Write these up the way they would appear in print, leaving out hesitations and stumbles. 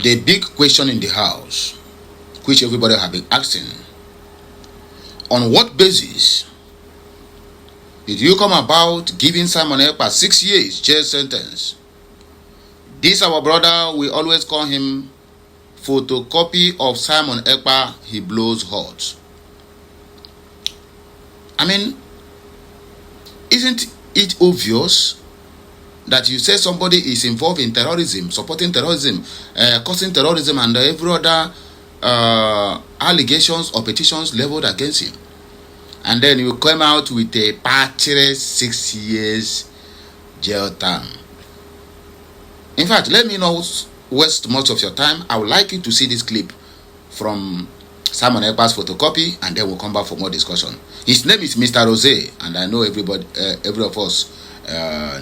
The big question in the house, which everybody have been asking, on what basis did you come about giving Simon Ekpa 6 years jail sentence? This our brother, we always call him photocopy of Simon Ekpa, he blows hot. I mean, isn't it obvious that you say somebody is involved in terrorism, supporting terrorism, causing terrorism, and every other allegations or petitions leveled against him, and then you come out with a patriot 6 years jail term? In fact, let me not waste much of your time. I would like you to see this clip from Simon Ekpa's photocopy, and then we'll come back for more discussion. His name is Mr. Rose, and I know everybody, every of us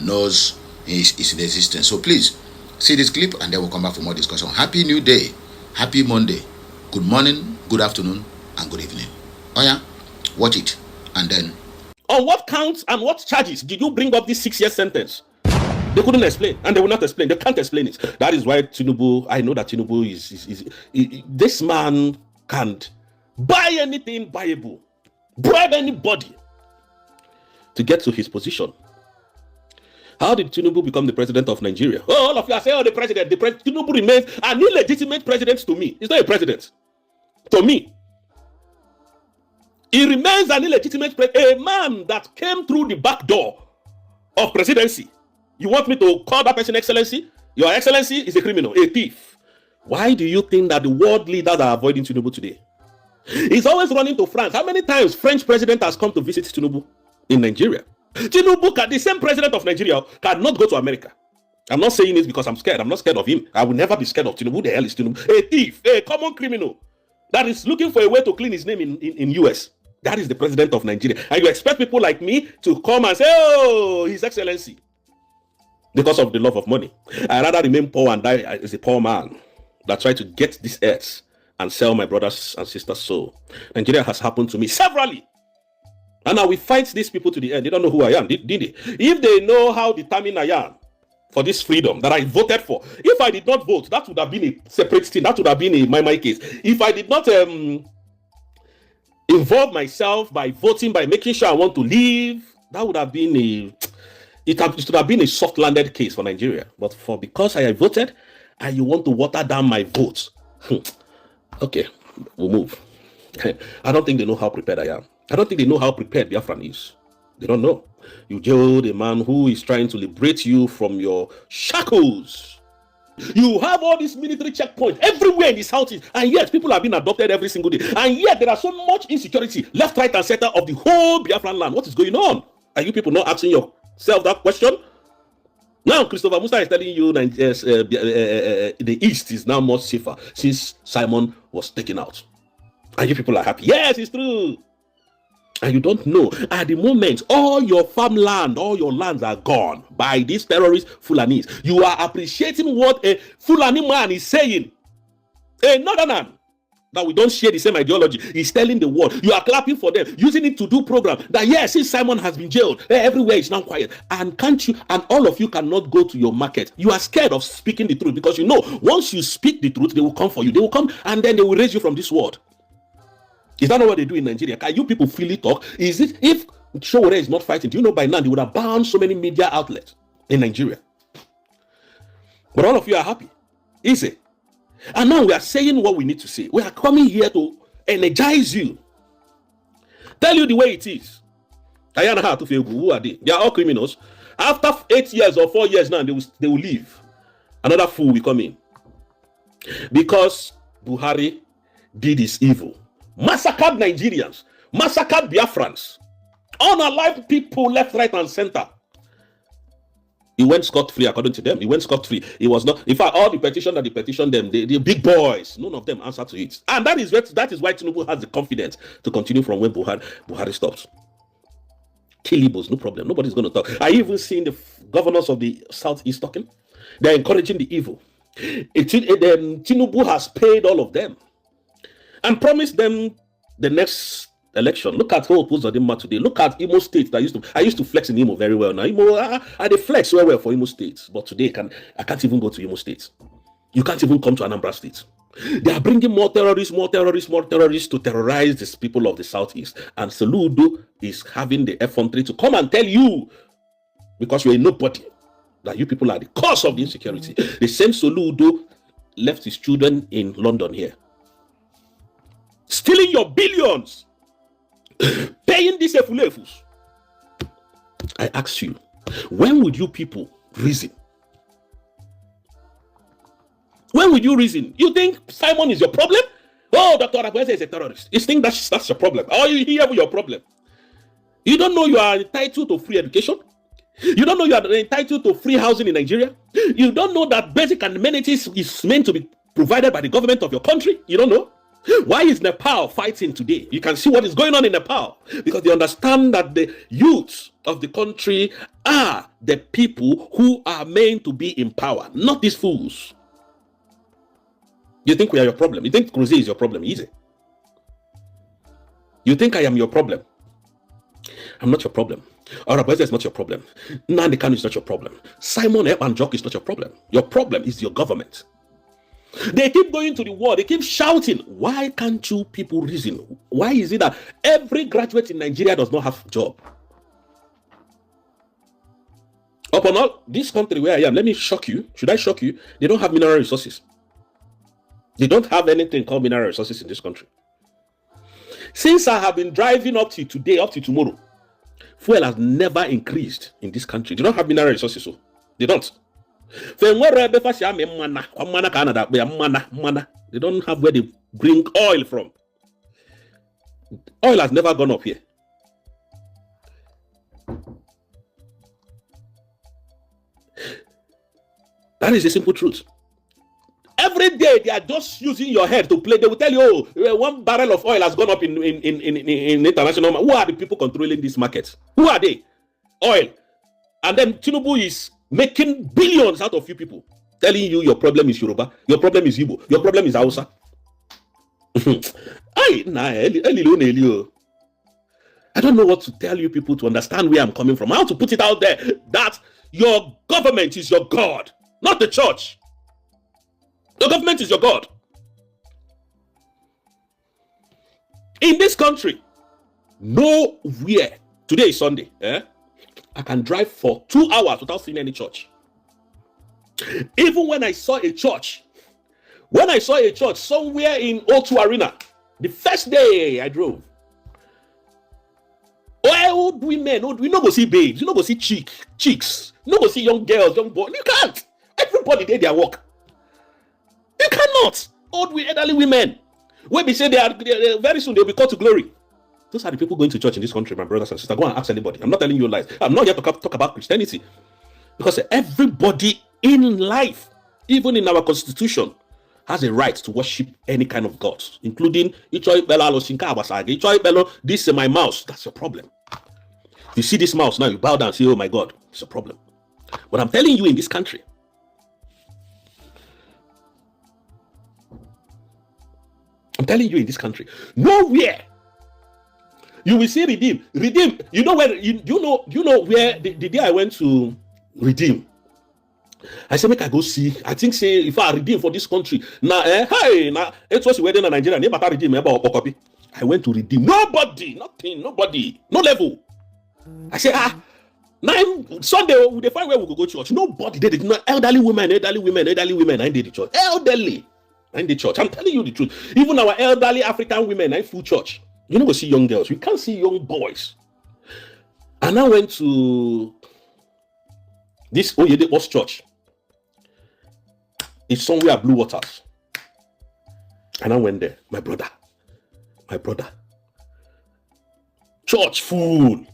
knows is in existence. So please see this clip, and then we'll come back for more discussion. Happy New Day, happy Monday, good morning, good afternoon, and good evening. Oh yeah, watch it, and then. On what counts and what charges did you bring up this 6 year sentence? They couldn't explain, and they will not explain. They can't explain it. That is why Tinubu, I know that Tinubu is this man can't buy anything buyable, bribe anybody to get to his position. How did Tinubu become the president of Nigeria? Oh, all of you are saying, oh, the president. Tinubu remains an illegitimate president to me. He's not a president. To me. He remains an illegitimate president. A man that came through the back door of presidency. You want me to call that person excellency? Your excellency is a criminal, a thief. Why do you think that the world leaders are avoiding Tinubu today? He's always running to France. How many times French president has come to visit Tinubu in Nigeria? Tinubu, the same president of Nigeria, cannot go to America. I'm not saying this because I'm scared. I'm not scared of him. I will never be scared of Tinubu. Who the hell is Tinubu? A thief, a common criminal that is looking for a way to clean his name in US. That is the president of Nigeria. And you expect people like me to come and say, oh, His Excellency, because of the love of money. I'd rather remain poor and die as a poor man that try to get this earth and sell my brothers and sisters' soul. Nigeria has happened to me severally. And I will fight these people to the end. They don't know who I am, did they? If they know how determined I am for this freedom that I voted for, if I did not vote, that would have been a separate thing. That would have been my case. If I did not involve myself by voting, by making sure I want to leave, that would have been it would have been a soft-landed case for Nigeria. But because I voted, and you want to water down my vote, okay, we'll move. I don't think they know how prepared I am. I don't think they know how prepared Biafran is. They don't know. You jailed a man who is trying to liberate you from your shackles. You have all these military checkpoints everywhere in the southeast, and yet people are being adopted every single day. And yet there are so much insecurity left, right, and center of the whole Biafran land. What is going on? Are you people not asking yourself that question? Now, Christopher Musa is telling you that the East is now much safer since Simon was taken out. And you people are happy. Yes, it's true. And you don't know. At the moment, all your farmland, all your lands are gone by these terrorist Fulanis. You are appreciating what a Fulani man is saying. A northern that we don't share the same ideology. He's telling the world. You are clapping for them, using it to do program. That yes, since Simon has been jailed, everywhere is now quiet. And can't you, and all of you cannot go to your market. You are scared of speaking the truth because you know, once you speak the truth, they will come for you. They will come and then they will raise you from this world. Is that not what they do in Nigeria? Can you people freely talk? Is it, if Showore is not fighting, do you know by now they would have banned so many media outlets in Nigeria? But all of you are happy. Easy. And now we are saying what we need to say. We are coming here to energize you. Tell you the way it is. Ayana how to feel. Who are they? They are all criminals. After 8 years or 4 years now, they will leave. Another fool will come in. Because Buhari did his evil. Massacred Nigerians. Massacred Biafrans. Unalive people left, right, and center. He went scot-free according to them. He went scot-free. He was not. In fact, all the petition that they petitioned them, the big boys, none of them answered to it. And that is why Tinubu has the confidence to continue from when Buhari stops. Kill Igbos, no problem. Nobody's going to talk. Are you even seeing the governors of the Southeast talking? They're encouraging the evil. Tinubu has paid all of them and promised them the next election. Look at who opposed Odinma today. Look at Imo State. I used to flex in Imo very well. Now Imo, I flex well for Imo State, but today I can't even go to Imo State. You can't even come to Anambra State. They are bringing more terrorists to terrorize these people of the southeast. And Soludo is having the effrontery to come and tell you, because you're a nobody, that you people are the cause of the insecurity. The same Soludo left his children in London here, stealing your billions, paying these efulefus. I ask you, when would you people reason? When will you reason? You think Simon is your problem? Oh, Dr. Arakwese is a terrorist. You think that's your problem? Or you hear your problem? You don't know you are entitled to free education? You don't know you are entitled to free housing in Nigeria? You don't know that basic amenities is meant to be provided by the government of your country? You don't know? Why is Nepal fighting today? You can see what is going on in Nepal, because they understand that the youth of the country are the people who are meant to be in power, not these fools. You think we are your problem? You think Cruz is your problem? Easy. You think I am your problem? I'm not your problem. Arakwese is not your problem. Nnamdi Kanu is not your problem. Simon Ekpa is not your problem. Your problem is your government. They keep going to the war. They keep shouting. Why can't you people reason? Why is it that every graduate in Nigeria does not have a job? Upon all, this country where I am, let me shock you. Should I shock you? They don't have mineral resources. They don't have anything called mineral resources in this country. Since I have been driving up to today, up to tomorrow, fuel has never increased in this country. They don't have mineral resources, so they don't. They don't have where they bring oil from. Oil has never gone up here. That is the simple truth. Every day they are just using your head to play. They will tell you, oh, 1 barrel of oil has gone up in international. Who are the people controlling this market? Who are they? Oil. And then Tinubu is making billions out of you people, telling you your problem is Yoruba, your problem is Igbo, your problem is Hausa. I don't know what to tell you people to understand where I'm coming from. How to put it out there that your government is your God, not the church. The government is your God. In this country, nowhere, today is Sunday, I can drive for 2 hours without seeing any church. Even when I saw a church somewhere in O2 Arena, the first day I drove, old women, we don't go see babes, you don't go see chicks, you don't go see young girls, young boys. You can't. Everybody did their work. You cannot. Old elderly women. When we say they are very soon they'll be called to glory. Those are the people going to church in this country, my brothers and sisters. Go and ask anybody. I'm not telling you lies. I'm not here to talk about Christianity. Because everybody in life, even in our constitution, has a right to worship any kind of gods, including this is my mouse. That's your problem. You see this mouse now, you bow down and say, oh my God, it's a problem. But I'm telling you, in this country, nowhere you will see redeem. You know where you know where the day I went to redeem, I said, make I go see. I think say if I redeem for this country now, it was wedding in Nigeria. I went to redeem. Nobody, nothing, nobody, no level. I said, Sunday we find where we go church. Nobody did it. No, elderly women. I did the church. Elderly. In the church. I'm telling you the truth. Even our elderly African women, I full church. You know, we see young girls. We can't see young boys. And I went to this Oyede church. It's somewhere at Blue Waters. And I went there. My brother. Church full.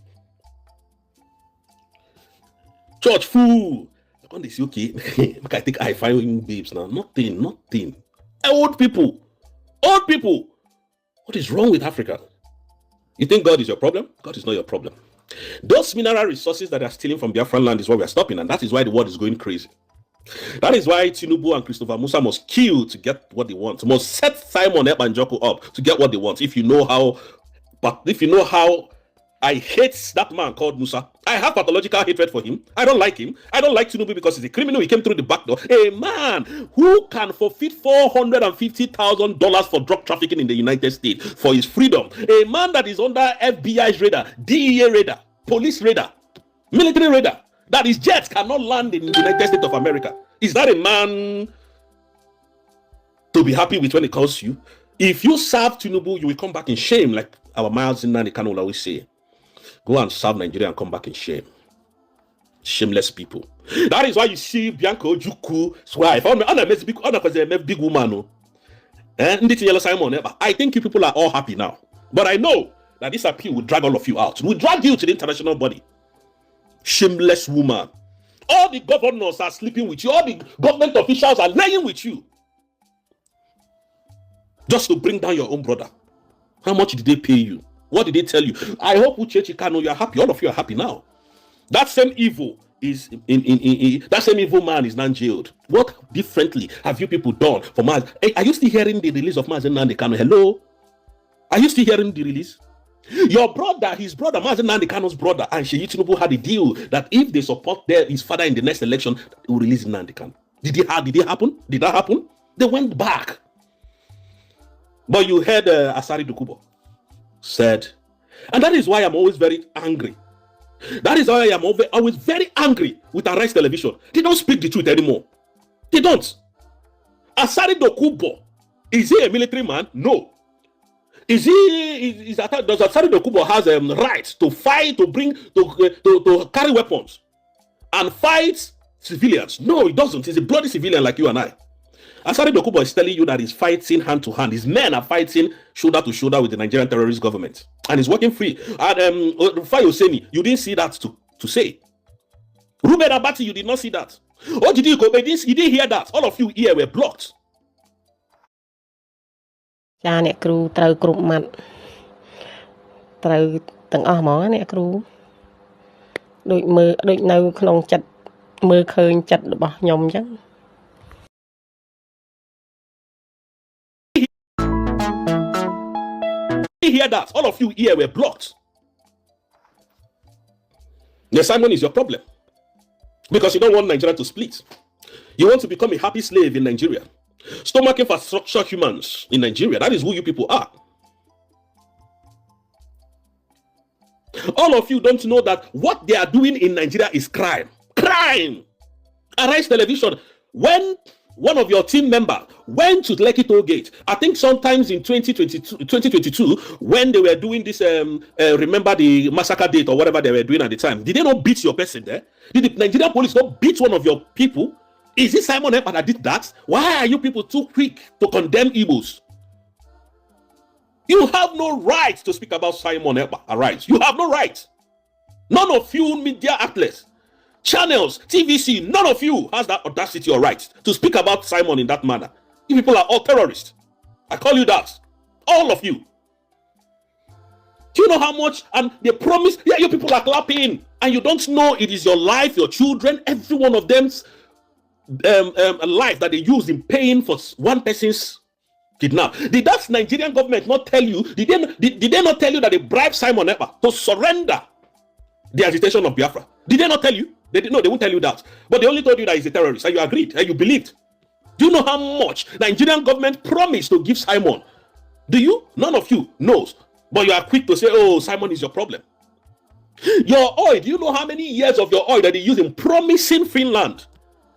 When they say, okay, I think I find babes now. Nothing. Old people. What is wrong with Africa? You think God is your problem? God is not your problem. Those mineral resources that are stealing from Biafran land is what we are stopping, and that is why the world is going crazy. That is why Tinubu and Christopher Musa must kill to get what they want. Must set Simon Ekpa up to get what they want. If you know how I hate that man called Musa. I have pathological hatred for him. I don't like him. I don't like Tinubu because he's a criminal. He came through the back door. A man who can forfeit $450,000 for drug trafficking in the United States for his freedom. A man that is under FBI's radar, DEA radar, police radar, military radar, that his jets cannot land in the United States of America. Is that a man to be happy with when it comes to you? If you serve Tinubu, you will come back in shame, like our Miles in Nani will always say. Go and serve Nigeria and come back in shame. Shameless people. That is why you see Bianca Ojukwu swear. If I'm a big woman, I think you people are all happy now. But I know that this appeal will drag all of you out. Will drag you to the international body. Shameless woman. All the governors are sleeping with you. All the government officials are laying with you. Just to bring down your own brother. How much did they pay you? What did they tell you? I hope Uchechi Kano, you are happy. All of you are happy now. That same evil is that same evil man is now jailed. What differently have you people done for Maz? Hey, are you still hearing the release of Mazen Nandi Kano? Hello? Are you still hearing the release? Your brother, his brother, Mazen Nandi Kano's brother, and Sheyi Tinubu had a deal that if they support his father in the next election, they will release Nandi Kano. Did it happen? Did that happen? They went back. But you heard Asari Dokubo said, and that is why I'm always very angry. That is why I'm always very angry with Arise Television. They don't speak the truth anymore. They don't. Asari Dokubo, is he a military man? No. Does Asari Dokubo has a right to fight, to carry weapons and fight civilians? No, he doesn't. He's a bloody civilian like you and I. Asari Dokubo is telling you that he's fighting hand to hand. His men are fighting shoulder to shoulder with the Nigerian terrorist government. And he's working free. And Fayoseni, you didn't see that to say. Ruben Abati, you did not see that. Oh, you didn't hear that. All of you here were blocked.អ្នកគ្រូត្រូវគ្រប់ម៉ាត់ត្រូវទាំងអស់ហ្មងអ្នកគ្រូដូចមើលដូចនៅក្នុងចិត្តមើលឃើញចិត្តរបស់ខ្ញុំអញ្ចឹង Hear that all of you here were blocked. The Simon is your problem because you don't want Nigeria to split. You want to become a happy slave in Nigeria, stomach infrastructure humans in Nigeria. That is who you people are. All of you don't know that what they are doing in Nigeria is crime. Arise Television, when one of your team members went to Lekki Toll Gate, I think sometimes in 2022, when they were doing this, remember the massacre date or whatever they were doing at the time, did they not beat your person there? Did the Nigerian police not beat one of your people? Is it Simon Ekpa that did that? Why are you people too quick to condemn Igbos? You have no right to speak about Simon Ekpa. All right, you have no right. None of you media outlets, channels, TVC, none of you has that audacity or right to speak about Simon in that manner. You people are all terrorists. I call you that. All of you. Do you know how much? And they promise, yeah, you people are clapping. And you don't know it is your life, your children, every one of them's life that they use in paying for one person's kidnap. Did that Nigerian government not tell you? Did they not tell you that they bribed Simon Ekpa to surrender the agitation of Biafra? Did they not tell you? They won't tell you that. But they only told you that he's a terrorist, and you agreed, and you believed. Do you know how much Nigerian government promised to give Simon? Do you? None of you knows. But you are quick to say, oh, Simon is your problem. Your oil, do you know how many years of your oil that they use in promising Finland?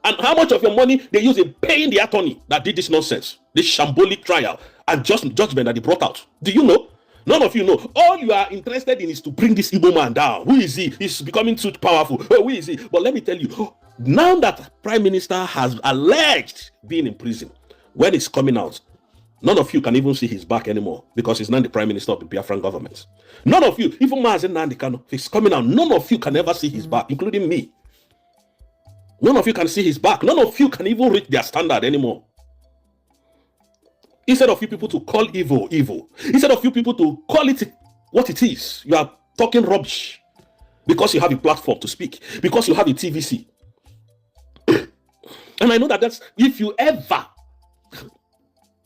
And how much of your money they use in paying the attorney that did this nonsense, this shambolic trial and judgment that they brought out? Do you know? None of you know. All you are interested in is to bring this Igbo man down. Who is he? He's becoming too powerful. Who is he? But let me tell you, now that Prime Minister has alleged being in prison, when it's coming out, none of you can even see his back anymore because he's not the Prime Minister of the Biafran government. None of you, even Mazen Nandi Kano, if it's coming out, none of you can ever see his back, including me. None of you can see his back. None of you can even reach their standard anymore. Instead of you people to call evil, instead of you people to call it what it is, you are talking rubbish because you have a platform to speak, because you have a TVC. And I know that's, if you ever,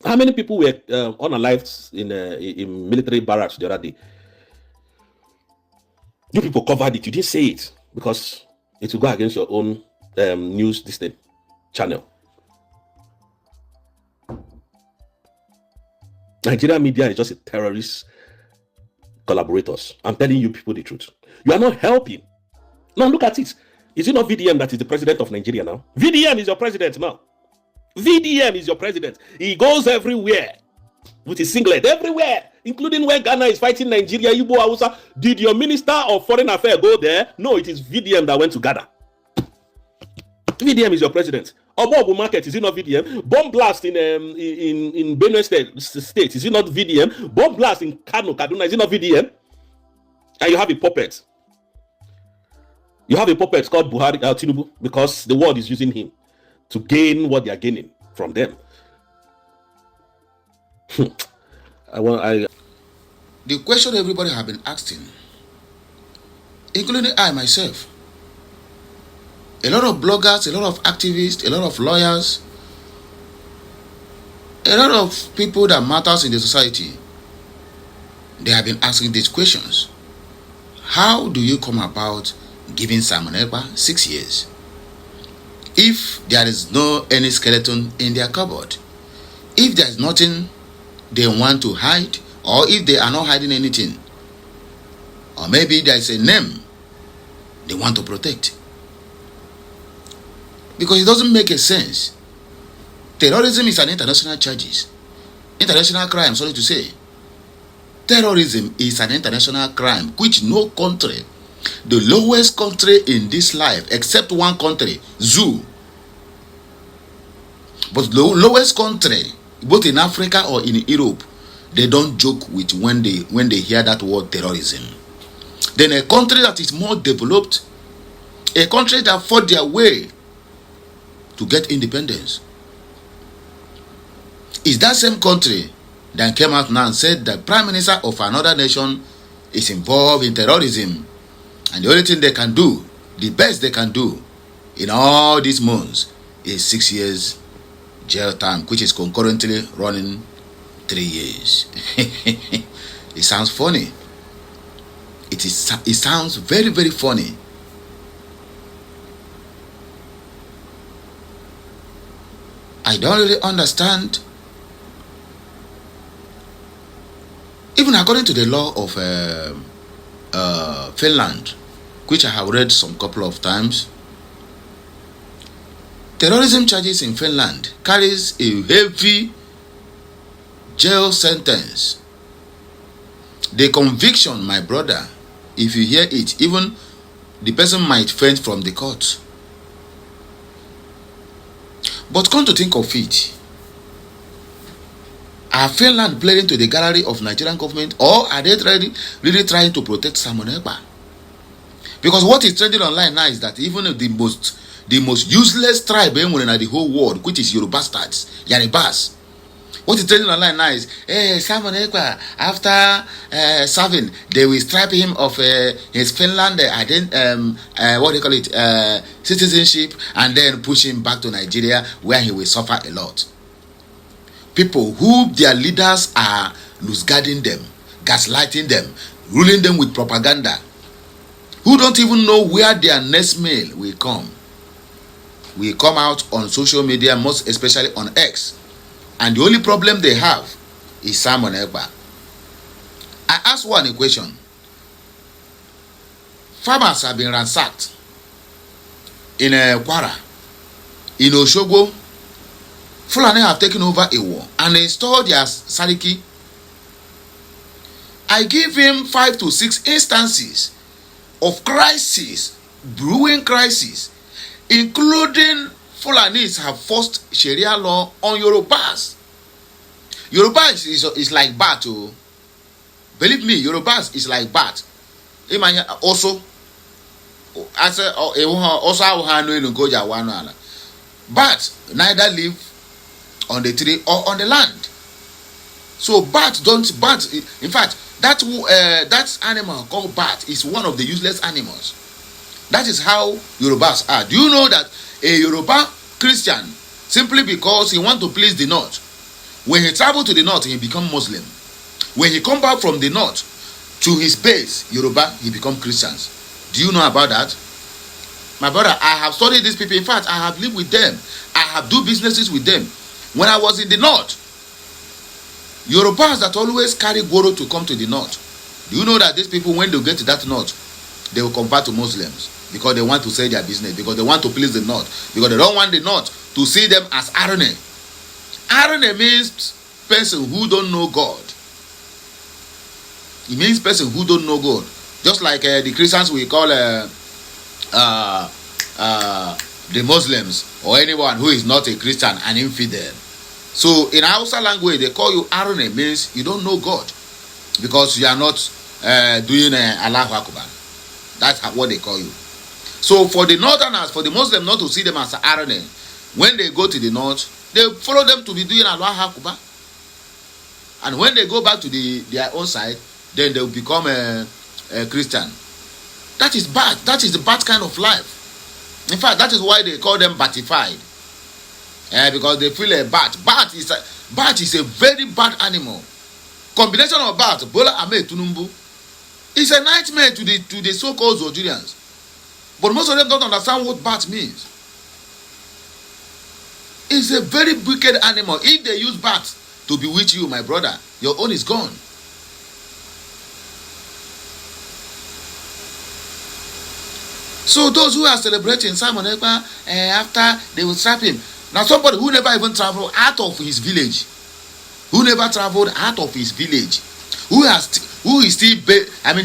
how many people were unalived in military barracks the other day? You people covered it, you didn't say it. because it will go against your own news channel. Nigerian media is just a terrorist collaborators. I'm telling you people the truth. You are not helping. Now look at it. Is it not VDM that is the president of Nigeria now? VDM is your president now. VDM is your president. He goes everywhere with his singlet, everywhere, including when Ghana is fighting Nigeria, Igbo, Hausa. Did your minister of foreign affairs go there? No, it is VDM that went to Ghana. VDM is your president. Obobu Market, is it not VDM? Bomb blast in Benue State, is it not VDM? Bomb blast in Kano, Kaduna, is it not VDM? And you have a puppet. You have a puppet called Buhari Tinubu, because the world is using him to gain what they are gaining from them. The question everybody have been asking, including I myself, a lot of bloggers, a lot of activists, a lot of lawyers, a lot of people that matters in the society, they have been asking these questions. How do you come about giving Simon Ekpa 6 years if there is no any skeleton in their cupboard? If there is nothing they want to hide, or if they are not hiding anything, or maybe there is a name they want to protect, because it doesn't make a sense. Terrorism is an international charges, international crime. Sorry to say, terrorism is an international crime which no country, the lowest country in this life, except one country, zoo, but the lowest country, both in Africa or in Europe, they don't joke with when they hear that word terrorism. Then a country that is more developed, a country that fought their way to get independence, is that same country that came out now and said that prime minister of another nation is involved in terrorism, and the only thing they can do, the best they can do in all these months, is 6 years jail time, which is concurrently running 3 years. It sounds funny. It sounds very, very funny. I don't really understand. Even according to the law of Finland, which I have read some couple of times, terrorism charges in Finland carries a heavy jail sentence. The conviction, my brother, if you hear it, even the person might faint from the court. But come to think of it, are Finland playing to the gallery of Nigerian government, or are they really trying to protect Simon Ekpa? Because what is trending online now is that even the most useless tribe in the whole world, which is Yorubas, Yaribas, what is trending online now is, Simon Ekpa, after serving, they will strip him of his Finland citizenship, and then push him back to Nigeria, where he will suffer a lot. People who their leaders are loose-guarding them, gaslighting them, ruling them with propaganda, who don't even know where their next meal will come out on social media, most especially on X. And the only problem they have is Simon Ekpa. I asked one a question. Farmers have been ransacked in Kwara, in Oshogo. Fulani have taken over a war and installed their Sariki. I give him 5 to 6 instances of crisis, brewing crisis, including Fulanis have forced Sharia law on Yorubas. Yorubas is like bat. Oh. Believe me, Yorubas is like bat. Also, but neither live on the tree or on the land. So bat, in fact, that animal called bat is one of the useless animals. That is how Yorubas are. Do you know that a Yoruba Christian, simply because he wants to please the north, when he travel to the north, he become Muslim. When he come back from the north to his base, Yoruba, he become Christians. Do you know about that? My brother, I have studied these people. In fact, I have lived with them. I have do businesses with them. When I was in the north, Yorubas that always carry goro to come to the north. Do you know that these people, when they get to that north, they will convert to Muslims because they want to sell their business, because they want to please the north, because they don't want the north to see them as Arne. Arne means person who don't know God. It means person who don't know God. Just like the Christians we call the Muslims or anyone who is not a Christian an infidel. So in Hausa language they call you Arne, means you don't know God because you are not doing Allahu Akbar. That's what they call you. So for the northerners, for the Muslims not to see them as Arne, when they go to the north, they follow them to be doing Allahu Akbar. And when they go back to their own side, then they will become a Christian. That is bad. That is the bad kind of life. In fact, that is why they call them batified. Because they feel a bat. Bat is a very bad animal. Combination of bat, Bola Ahmed Tinubu, is a nightmare to the so-called Nigerians. But most of them don't understand what bat means. It's a very wicked animal. If they use bat to bewitch you, my brother, your own is gone. So those who are celebrating Simon Ekpa, after they will slap him. Now somebody who never even traveled out of his village, who is still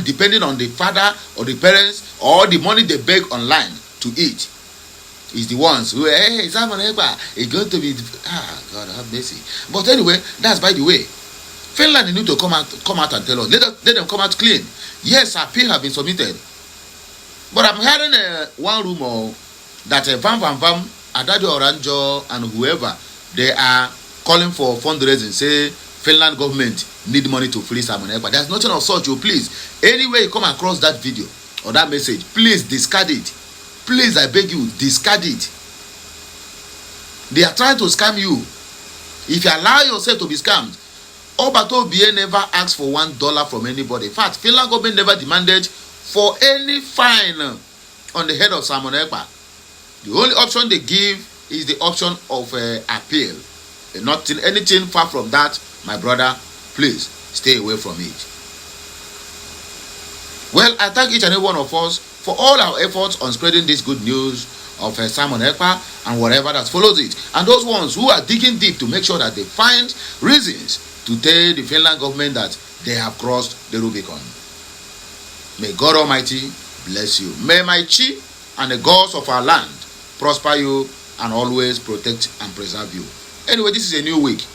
depending on the father or the parents or the money they beg online to eat, is the ones who Simon Ekpa is going to be God have mercy. But anyway, that's by the way. Finland need to come out and tell us. Let them come out clean. Yes, appeal have been submitted. But I'm hearing one rumor that Vam, Adadio Oranjo and whoever, they are calling for fundraising. Say Finland government need money to free Simon Ekpa. There's nothing of such. You please, anyway you come across that video or that message, please discard it. Please, I beg you, discard it. They are trying to scam you. If you allow yourself to be scammed, Obato BA never asked for $1 from anybody. In fact, Finland government never demanded for any fine on the head of Simon Ekpa. The only option they give is the option of appeal. Nothing, anything far from that, my brother, please stay away from it. Well, I thank each and every one of us for all our efforts on spreading this good news of Simon Ekpa and whatever that follows it. And those ones who are digging deep to make sure that they find reasons to tell the Finland government that they have crossed the Rubicon. May God Almighty bless you. May my chi and the gods of our land prosper you and always protect and preserve you. Anyway, this is a new week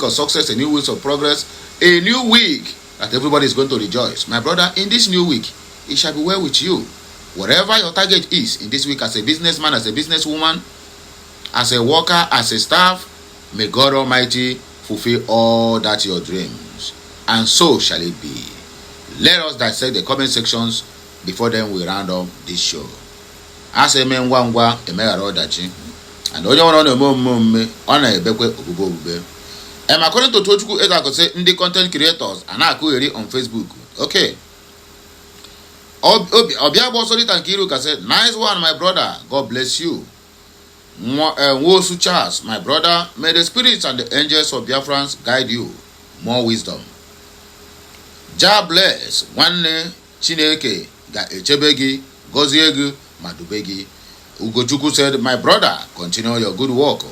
of success, a new week of progress, a new week that everybody is going to rejoice. My brother, in this new week, it shall be well with you. Whatever your target is in this week, as a businessman, as a businesswoman, as a worker, as a staff, may God Almighty fulfill all that your dreams. And so shall it be. Let us dissect the comment sections before then we round up this show. As a man wangwa emegara odachi, and onye one na-eme ona ebekwe obube. According to Tochukwu Ezako say ndị content creators ana-akụgheri on Facebook. Okay. Obiabo Solita Nkiru ka said, nice one, my brother. God bless you. Wosu Charles, my brother, may the spirits and the angels of Biafrans guide you. More wisdom. Jah bless. Nwanne Chineke ga-echebegi, goziegi, madubegi. Ugochukwu said, my brother, continue your good work.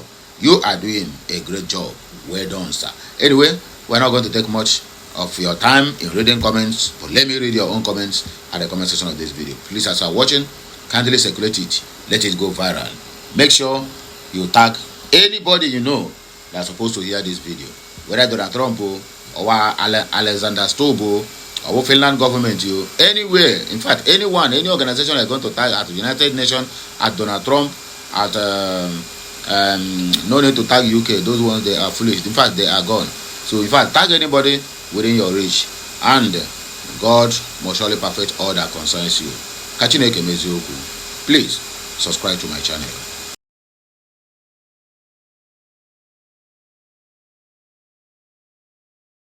You are doing a great job. Well done, sir. Anyway, we're not going to take much of your time in reading comments, but let me read your own comments at the comment section of this video. Please, as you are watching, kindly circulate it. Let it go viral. Make sure you tag anybody you know that's supposed to hear this video. Whether Donald Trump or Alexander Stubb or Finland government, anywhere, in fact, anyone, any organization is going to tag at the United Nations, at Donald Trump, at no need to tag UK. Those ones, they are foolish. In fact, they are gone. So in fact, tag anybody within your reach, and God must surely perfect all that concerns you. Please subscribe to my channel.